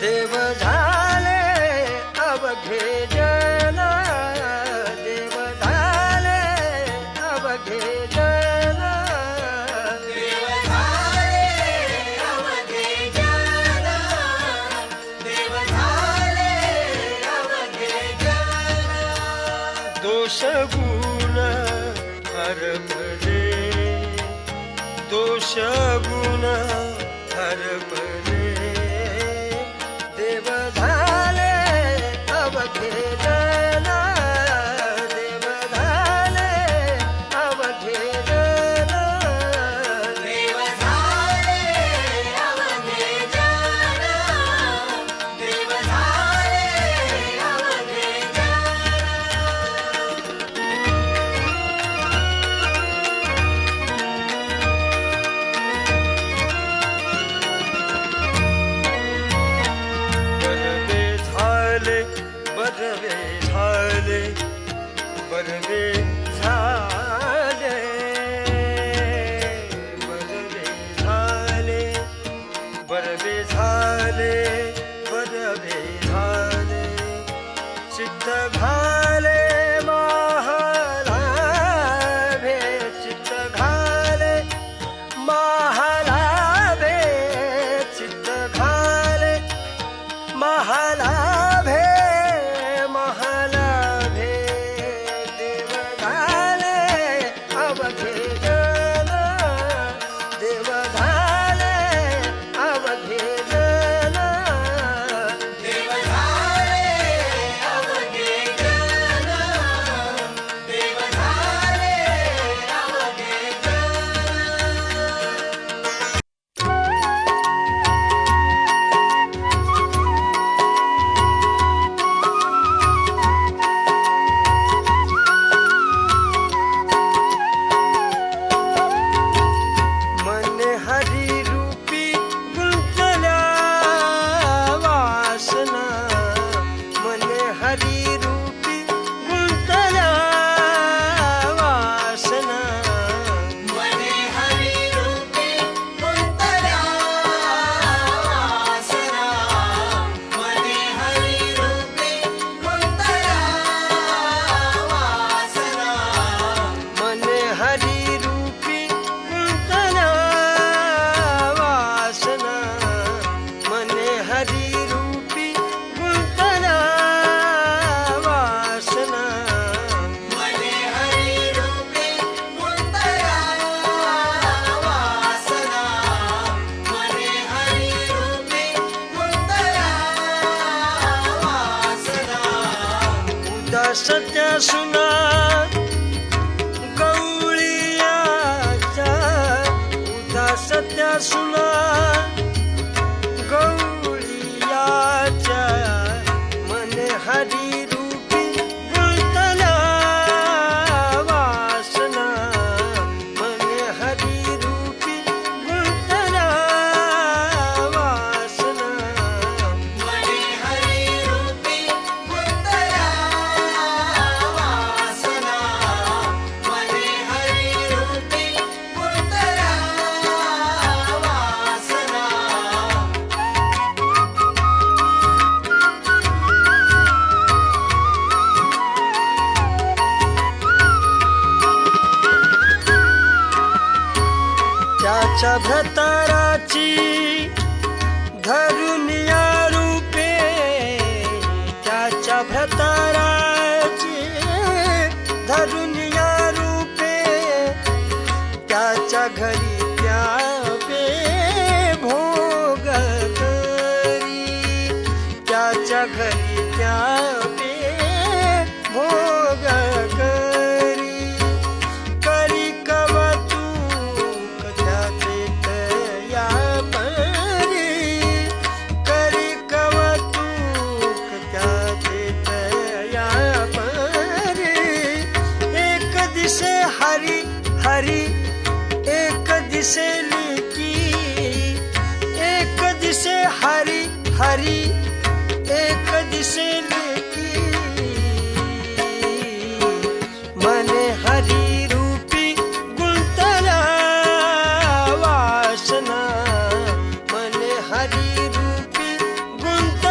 देव झाले अवघे जन, देव झाले अवघे जन, देव झाले अवघे जन, देव झाले अवघे जन. दोष गुण हरपले, दोष गुण हरपले, देव झाले अवघे जन, देव झाले अवघे जन, देव झाले अवघे जन, देव झाले अवघे जन. बरवे झाले, बरवे झाले, बरवे झाले, बरवे झाले, बरवे झाले, चित्त घाले महालाभे, चित्त घाले महालाभे, चित्त घाले महालाभे, महालाभे, देव झाले अवघे जन, देव झाले अवघे जन, देव झाले अवघे जन, देव झाले अवघे मन हरी रूपी गुंतल्या वासना, मन हरी रूपी गुंतल्या वासना, मने हरी रूपी गुंतल्या वासना, मने हरी रूपी गुंतल्या वासना, मन हरी रूपी गुंतल्या वासना, मन हरी रूपी गुंतल्या वासना, मने हरी रूपी गुंतल्या वासना, मने हरी रूपी गुंतल्या वासना. उदासत्या सुना गवळीयाच्या, उदासत्या सुना गवळीयाच्या, मन हरी रूपी गुंतल्या वासना, मन हरी रूपी गुंतल्या वासना, मने हरी रूपी गुंतल्या वासना, मने हरी रूपी गुंतल्या वासना. त्याच्या भ्रताराची धरून या रूपे, त्याच्या भ्रताराची धरून या रूपे, त्याच्या घरी त्यावे भोग करी, त्याच्या घरी त्यावे भोग करी, करी कवतूक त्याचे तया परी, करी कवतूक त्याचे तया परी. एक दिसे हरी हरी, एक दिसे लिकी, एक दिसे हरी हरी, एक दिसे लिकी, मने हरी रूपी गुंतल्या वासना, मने हरी रूपी गुंत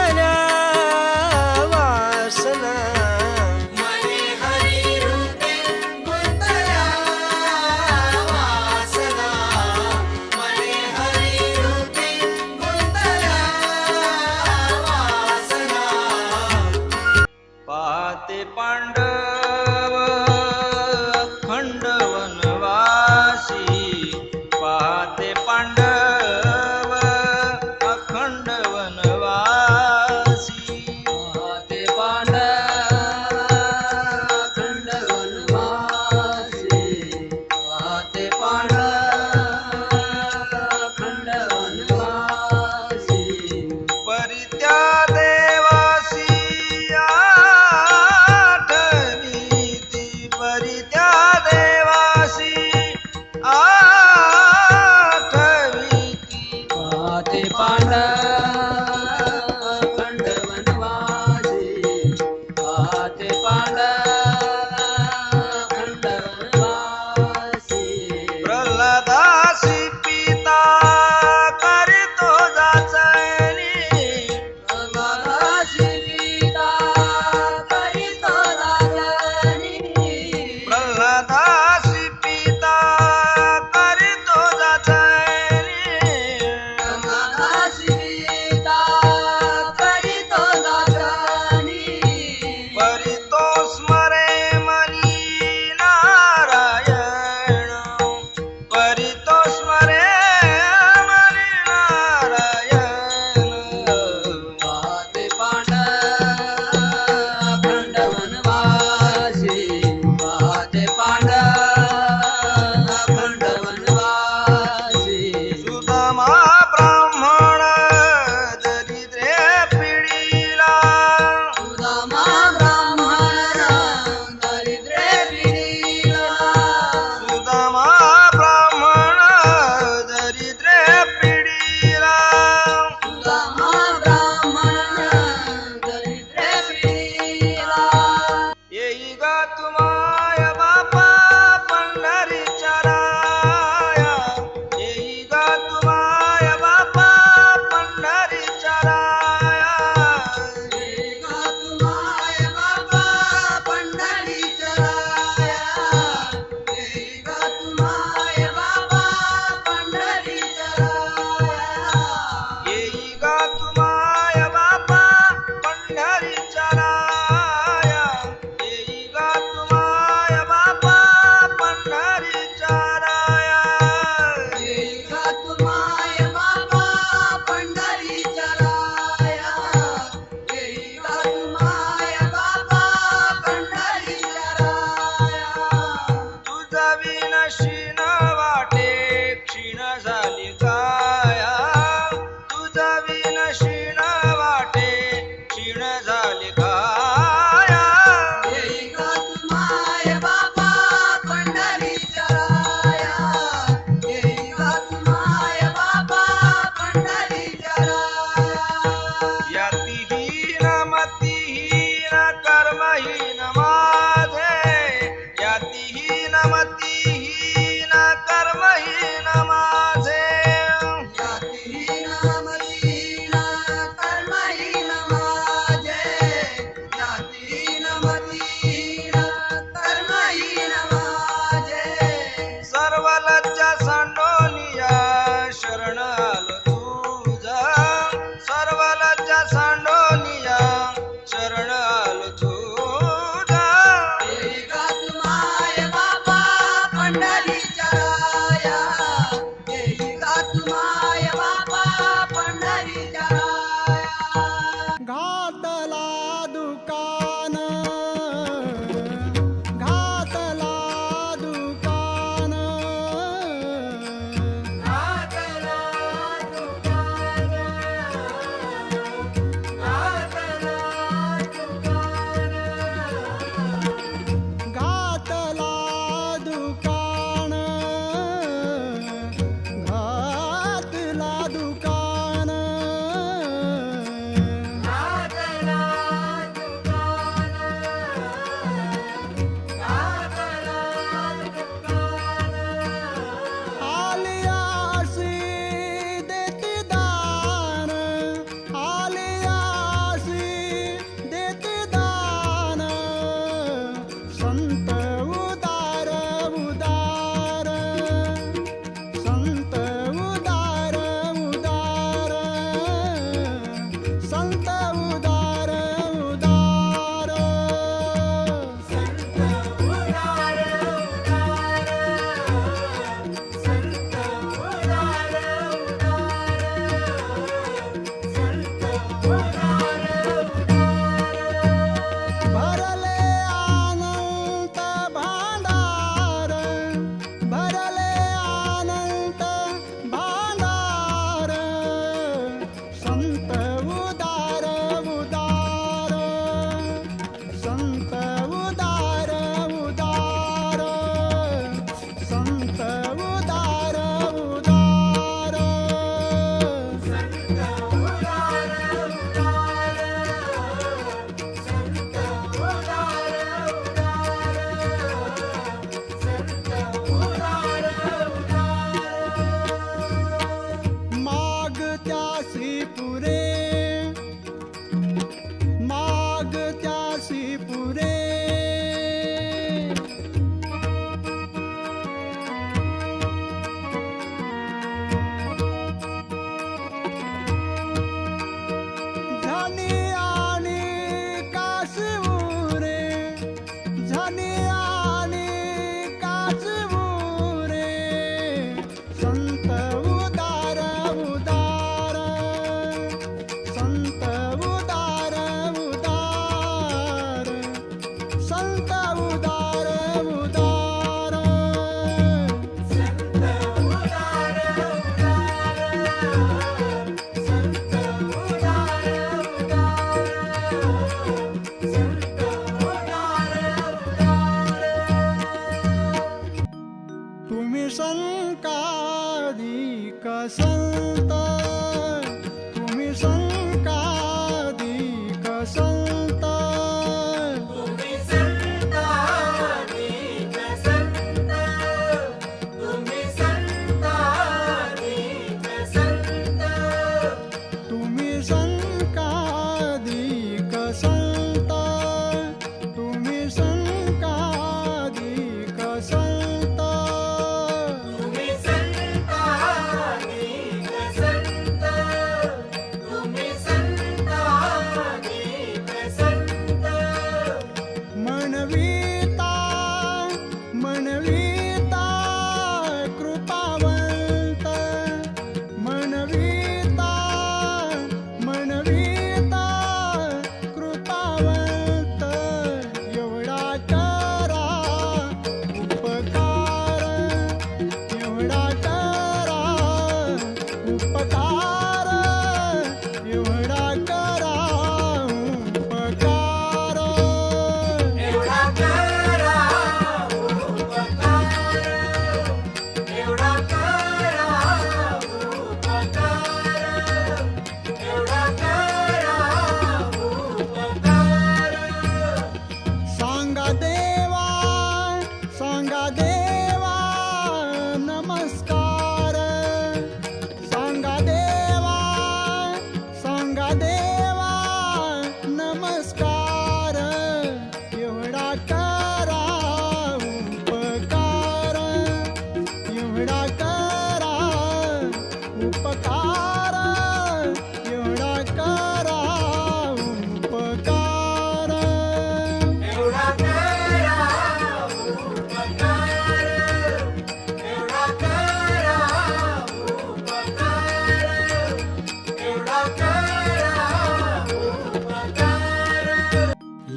त्या देवासी आठवीती परी त्या देवासी आठवीती पाते पांडव वनवासी पाते पांडव वनवासी प्रल्हादासी पिता करीतो जाचणी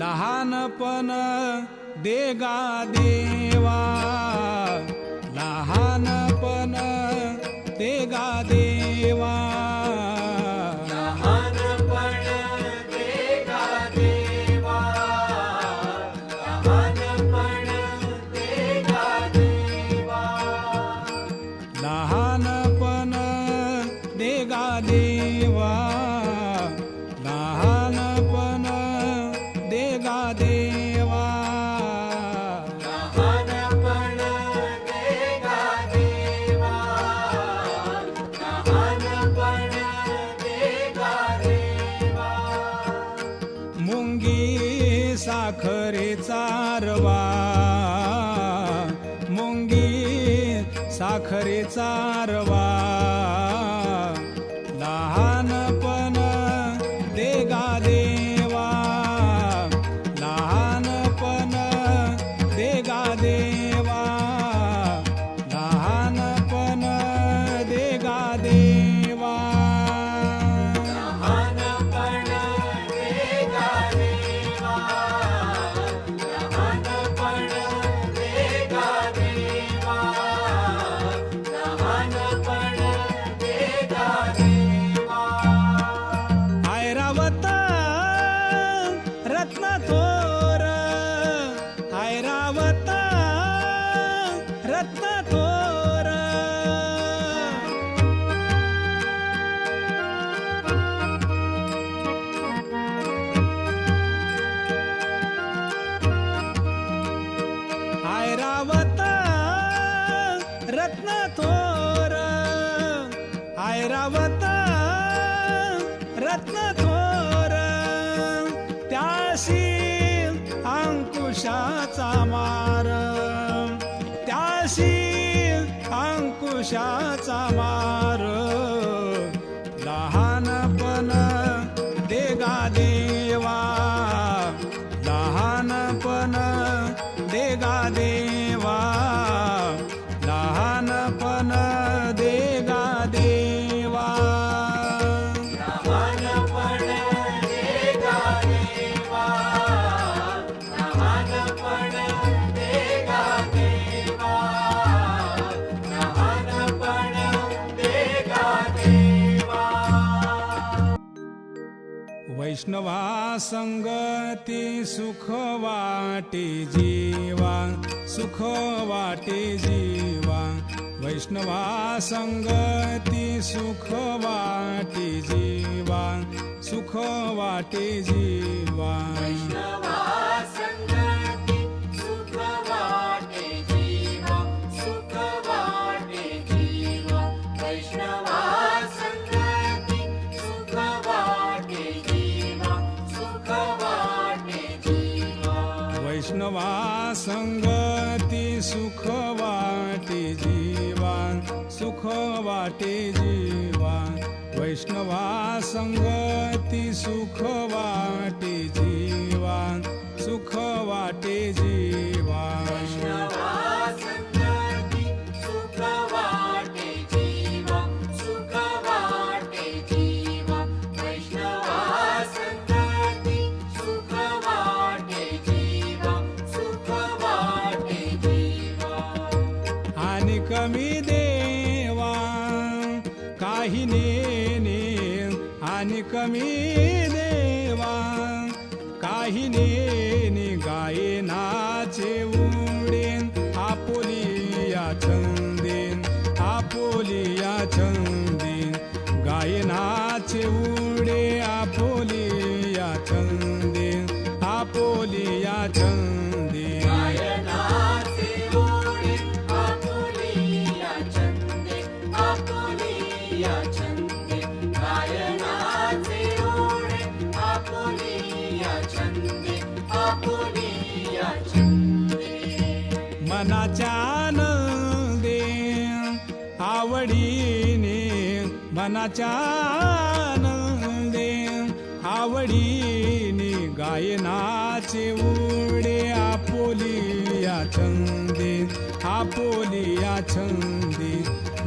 लहानपण देगा देवा, लहानपण देगा देवा. लहानपण देगा देवा, लहानपण देगा देवा. लहानपण देगा देवा, लहानपण देगा देवा. लहानपण देगा देवा, लहानपण देगा देवा. मुंगी साखरेचा रवा, मुंगी साखरेचा रवा. लहानपण देगा देवा, लहानपण देगा देवा, लहानपण देगा देवा. लहानपण देगा देवा, लहानपण देगा देवा, लहानपण देगा देवा. ऐरावत रत्न थोर, ऐरावत रत्न थोर. ऐरावत रत्न थोर, ऐरावत रत्न थोर. त्याशी अंकुशाचा मार, त्याशी अंकुशाचा मार. लहानपण देगा देवा, लहानपण देगा देवा, लहानपण देगा देवा. लहानपण देगा देवा, लहानपण देगा देवा, लहानपण देगा देवा. वैष्णवा संगती सुख वाटे जीवा, सुख वाटे जीवा. वैष्णवा संगती सुख वाटे जीवा, सुख वाटे जीवा. वैष्णवा संगती सुख वाटे जीवा, सुख वाटे जीवा. वैष्णवा संगती सुख वाटे जीवा, सुख वाटे जीवा. वैष्णवा संगती सुख वाटे जीवा, सुख वाटे जीवा. वैष्णवा संगती सुख वाटे जीवा, सुख वाटे जीवा. वैष्णवा संगती सुख वाटे जीवा, सुख वाटे जीवा. वैष्णवा संगती सुख वाटे जीवा, सुख वाटे जीवा. आणि कमी देवा काही नेने, आणि कमी देवा काही नेने. गायनाचे उडेन आपोलिया छंदेन, आपोलिया छंदेन. गायनाचे उडे आपोलिया छंदेन, आपोलिया छंदेन. गायनाचे ओढे आपुलिया छंदे, आपुलिया छंदे. गायनाचे ओढे आपुलिया छंदे, आपुलिया छंदे. मनाच्या आनंदे आवडीने, मनाच्या आनंदे आवडीने. गायनाचे उडे आपोलिया छंदे, आपोलिया छंदे.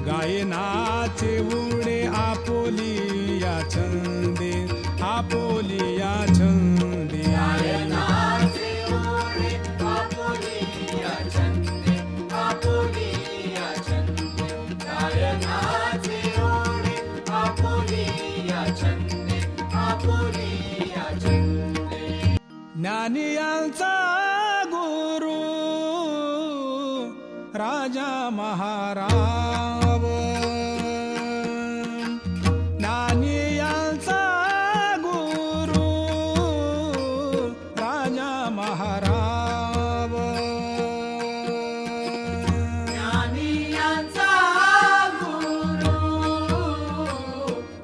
गायनाचे उडे आपोलिया छंदे, आपोलिया छंदे. गायनाचे ज्ञानियांचा गुरु राजा महाराव, ज्ञानियांचा गुरु राजा महाराव, ज्ञानियांचा गुरु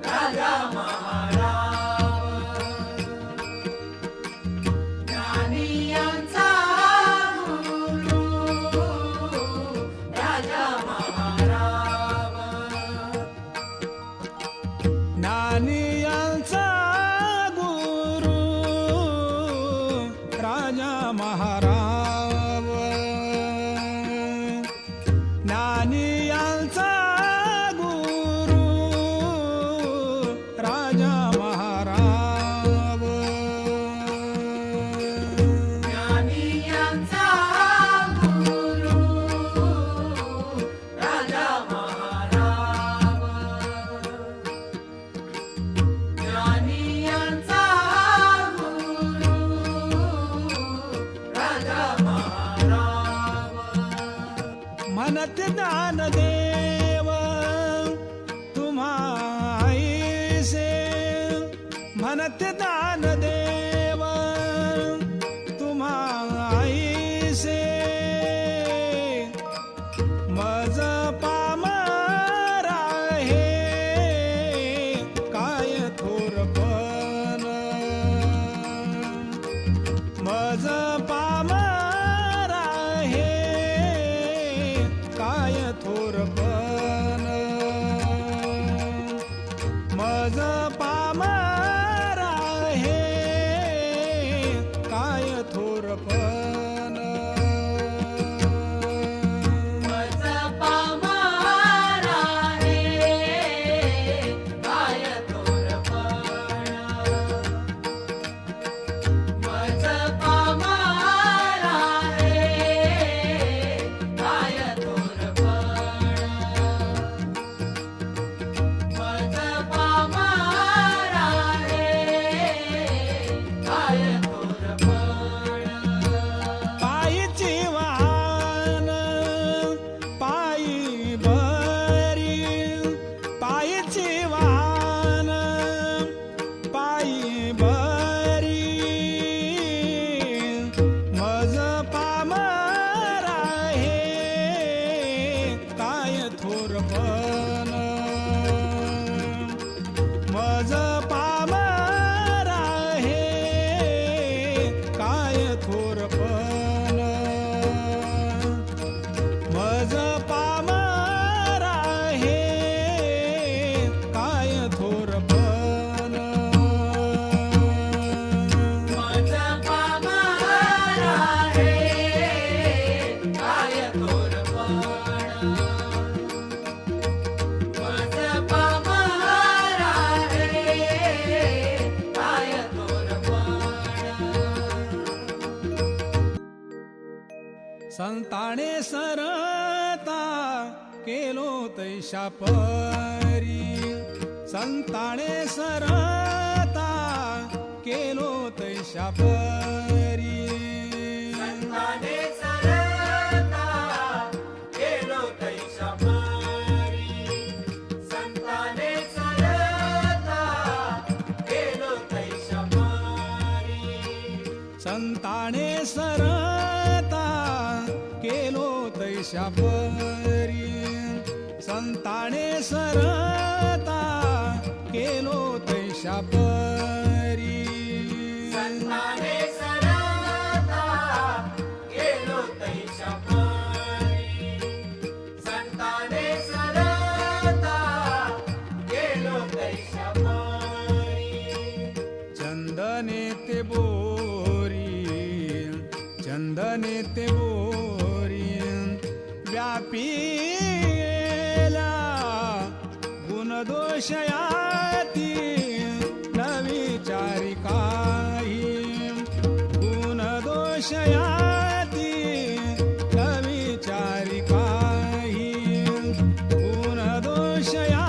राजा महाराव, ज्ञानियांचा गुरु राजा महाराव, ज्ञानियांचा गुरु राजा महाराव, ज्ञानियांचा गुरु राजा महाराव, ज्ञानियांचा गुरु राजा महाराव, ज्ञानियांचा गुरु राजा महाराव, म्हणत ज्ञानदेव तुम्हाईसे, म्हणत ज्ञानदेव तुम्हाईसे, मज पामरा हे काय थोरपण, मज पामरा हे काय थोरपण, मज पामरा हे काय थोरपण, मज पामरा रे काय थोरपण, मज पामरा रे काय थोरपण, मज पामरा रे काय थोरपण, पायीची वाहन पायी बरी, पायीची वाहन पायी बरी, मज पामरा हे काय थोरपण, मज पामरा हे काय थोरपण, मज पामरा हे काय थोरपण, मज पामरा रे काय थोरपण, मज पामरा रे काय थोरपण, संताने सरता केलो तैशा परी, संताने सरता केलो तैशा परी, संताने सरता केलो तैशा परी, संताने सरता केलो तैशा परी, संताने सरता केलो तैशा परी, संताने सरता केलो तैशा परी, संताने सरता केलो तैशा परी, संताने सरता केलो तैशा परी, चंदने ते बोरी, चंदने ते बोरी व्यापीला गुणदोषयाती न विचारी काही, गुणदोषयाती न विचारी काही, गुणदोषयाती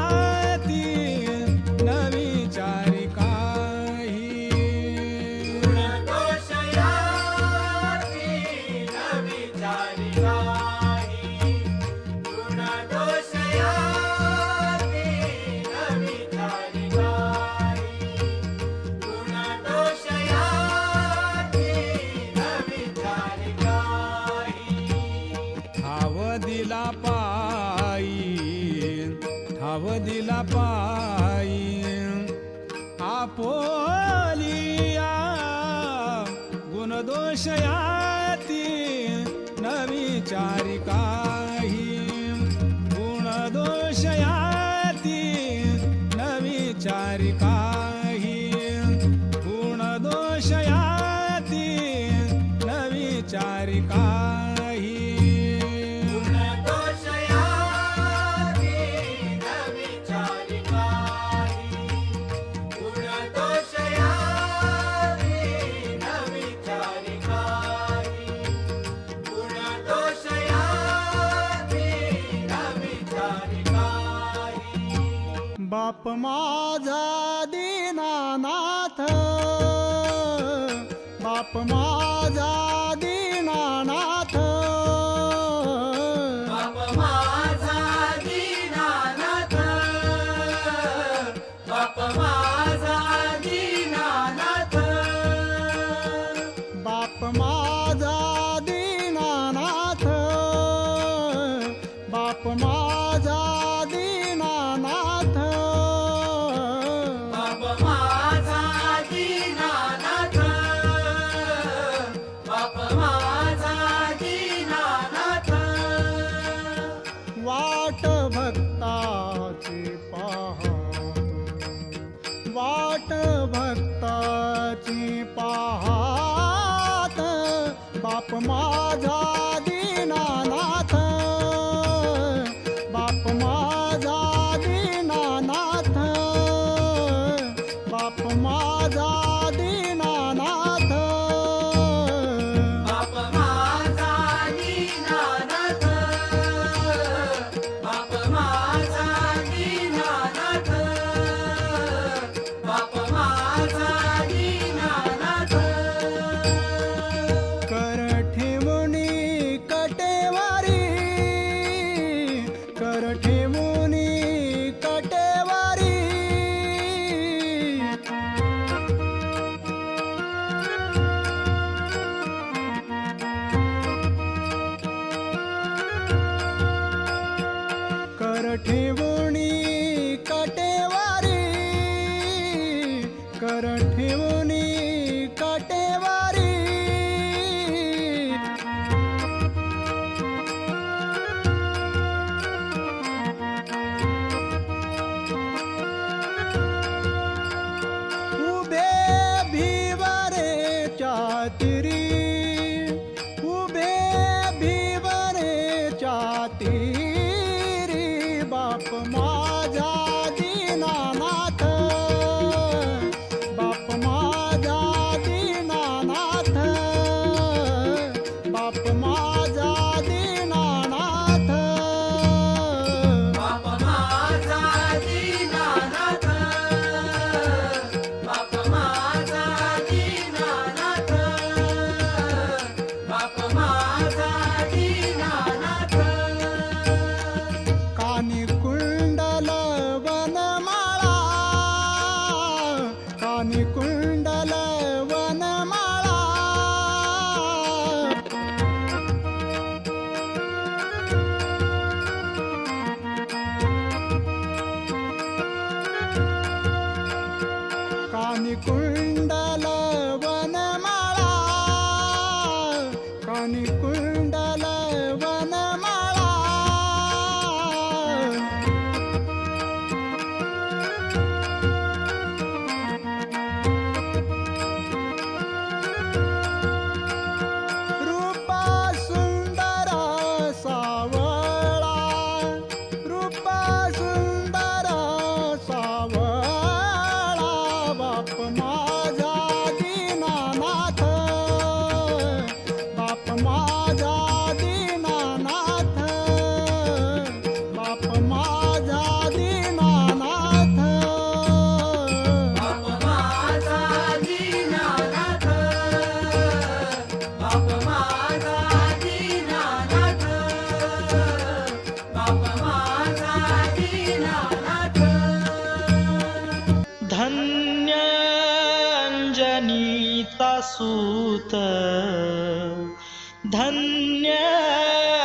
न विचारी काही, गुणदोषया गुणदोषयाती न विचारी काही गुणदोषयाती न विचारी काही गुणदोषयाती न विचारी काही बाप माझा दीनानाथ बाप माझा दीनानाथ बाप माझा दीनानाथ बाप माझा दीनानाथ बाप माझा दीनानाथ बाप माझा दीनानाथ बाप माझा दीनानाथ बाप माझा दीनानाथ वाट भक्ताची पाहत वाट भक्ताची पाहत बाप माझा दीनानाथ बाप माझा दीनानाथ बाप माझा दीनानाथ बाप माझा दीनानाथ बाप माझा दीनानाथ बाप माझा दीनानाथ कर ठेवणी कटेवारी कर ठेवणी कटेवारी कर ठेवणी कटेवारी कर ठेवणी कटेवारी उभे भिवरेच्या तिरी उभे भिवरेच्या तिरी बाप माझा दीनानाथ बाप माझा दीनानाथ बाप माझा दीनानाथ बाप माझा दीनानाथ बाप माझा दीनानाथ बाप माझा दीनानाथ कानी कुंडल वनमाळा कानी कुंडल वनमाळा कानी कुंडल वनमाळा कानी कुंडल वनमाळा रूपा सुंदर सावळा रूपा सुंदर सावळा बाप माझा दीनानाथ बाप माझा दीनानाथ बाप माझा दीनानाथ बाप माझा दीनानाथ बाप माझा दीनानाथ बाप माझा दीनानाथ धन्य अंजनीचा सूत धन्य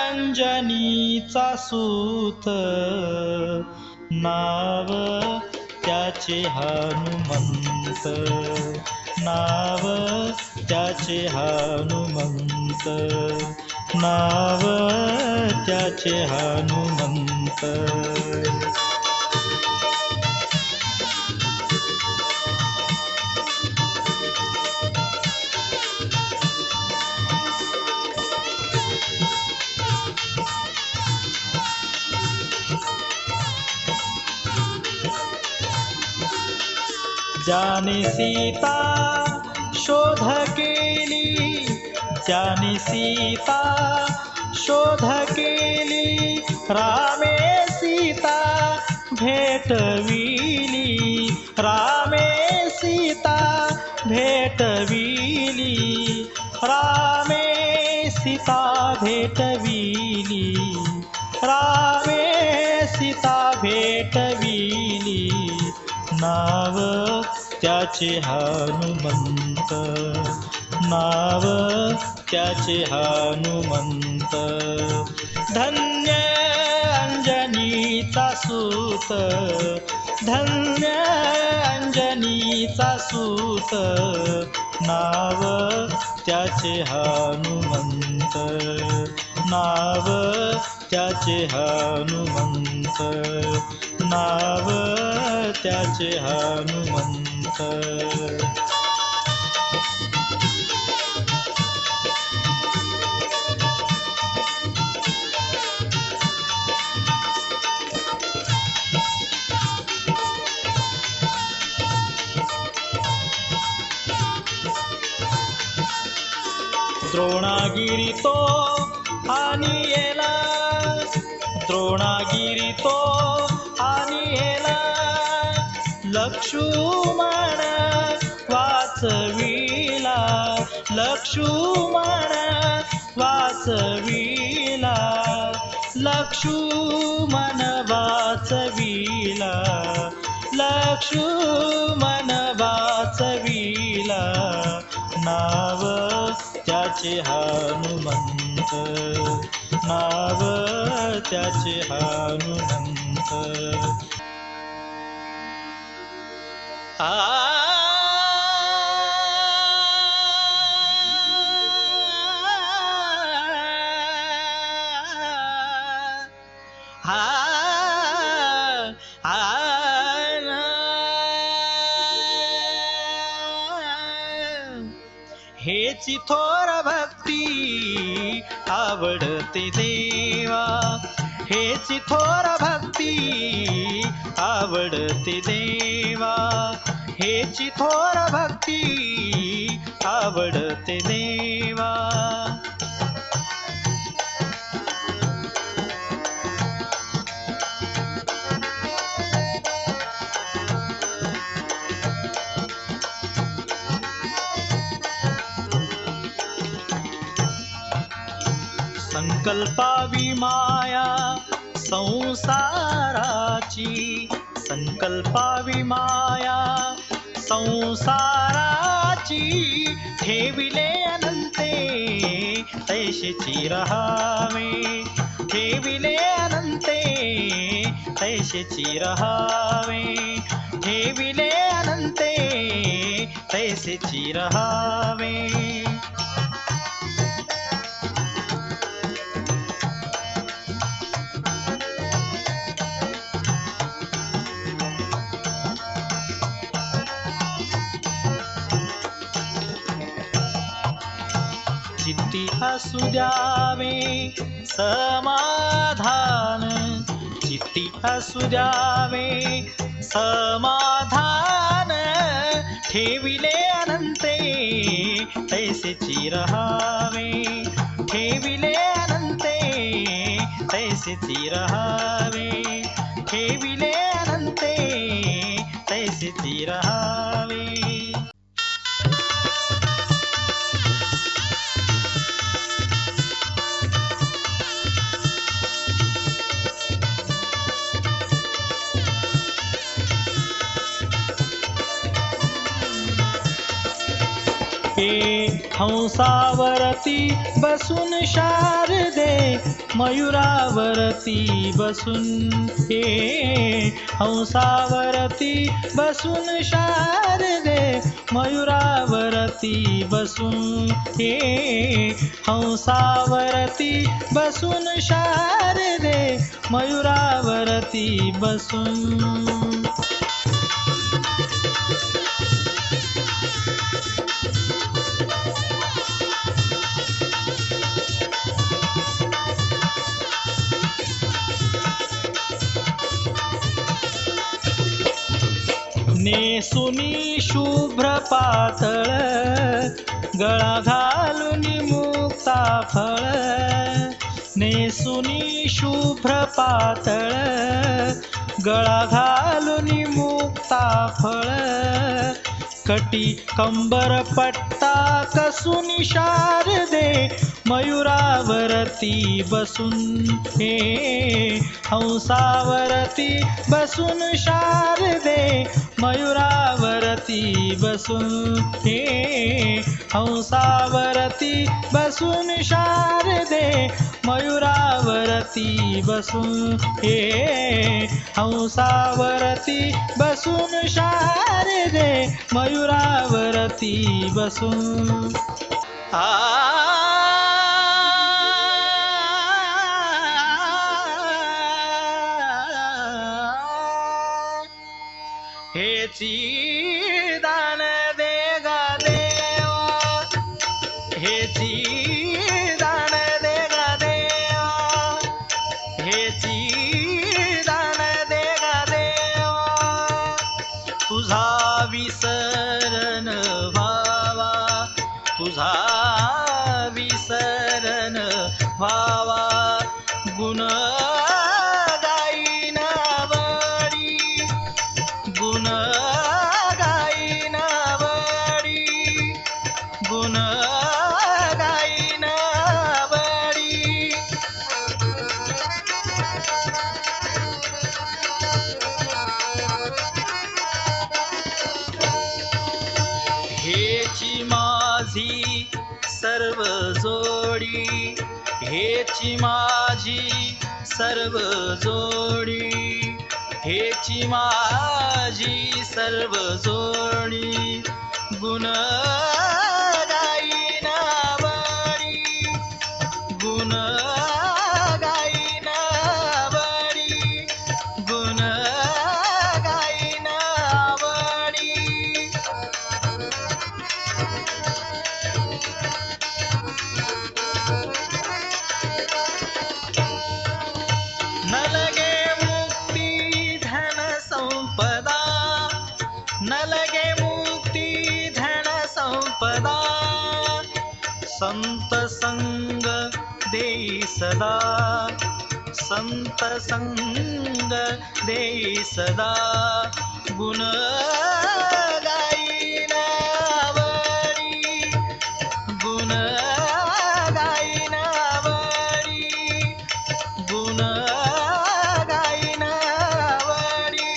अंजनीचा सूत नाव त्याचे हनुमंत नाव त्याचे हनुमंत, नाव त्याचे हनुमंत. ज्याने सीता शोध केली, ज्याने सीता शोध केली, रामे सीता भेटविली, रामे सीता भेटविली, रामे सीता भेटविली, रामे सीता भेटविली. नाव त्याचे हनुमंत, नाव त्याचे हनुमंत. धन्य अंजनीचा सूत, धन्य अंजनीचा सूत, नाव त्याचे हनुमंत, नाव त्याचे हनुमंत, नाव त्याचे हनुमंत. द्रोणागिरी तो आणिला, द्रोणागिरी तो आणिला, लक्ष्मण वाचविला, लक्ष्मण वाचविला, लक्ष्मण वाचविला, लक्ष्मण वाचविला. नाव त्याचे हनुमंत, नाव त्याचे हनुमंत. हेची थोर भक्ती आवडते देवा, हेची थोर भक्ती आवडते देवा, हेची थोर भक्ती आवडते देवा. संकल्पावी माया संसाराची, संकल्पावी माया संसाराची, ठेविले अनंते तैसेची रहावे, ठेविले अनंते तैसेची रहावे, ठेविले अनंते तैसेची रहावे. चित्ती असू द्यावे समाधान, चित्ती असू द्यावे समाधान, ठेविले अनंते तैसेची रहावे, ठेविले अनंते तैसेची रहावे, ठेविले अनंते तैसेची रहावे. हंसावरती बसून शारदे मयुरावरती बसून हे हंसावरती बसून शारदे मयुरावरती बसून हे हंसावरती बसून शारदे मयुरावरती बसून नेसुनी शुभ्र पातळ गळा घालून मुक्ता फळ नेसुनी शुभ्र पातळ गळा घालून मुक्ता फळ कटी कंबर पट्टा कसून शारदे मयुरावरती बसून हे हंसावरती बसून शारदे मयुरावरती बसून हे हंसावरती बसून शारदे मयुरावरती बसून हे हंसावरती बसून शारदे मयुरावरती बसून हेची दान दे गा देवा हेची दान दे गा देवा हेची दान दे गा देवा तुझा विसरण व्हावा तुझा विसरण व्हावा गुण गाईन आवडी गुण गाईन आवडी गुण गाईन आवडी हेची माझी सर्व जोडी हेची माझी सर्व जोडी हेची माझी सर्व जोडी गुण गाईन आवडी गुण गाईन आवडी गुण गाईन आवडी नलगे मुक्ती धन संपदा नलगे मुक्ती धन संपदा संत संग देई सदा संत संग देई सदा गुण गाईन आवडी गुण गाईन आवडी गुण गाईन आवडी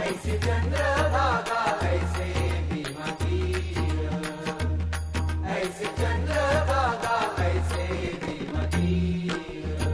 ऐसे चंद्रभागा ऐसे भीमा तीर ऐसे चंद्रभागा ऐसे भीमा तीर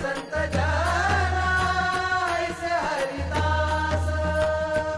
संत जन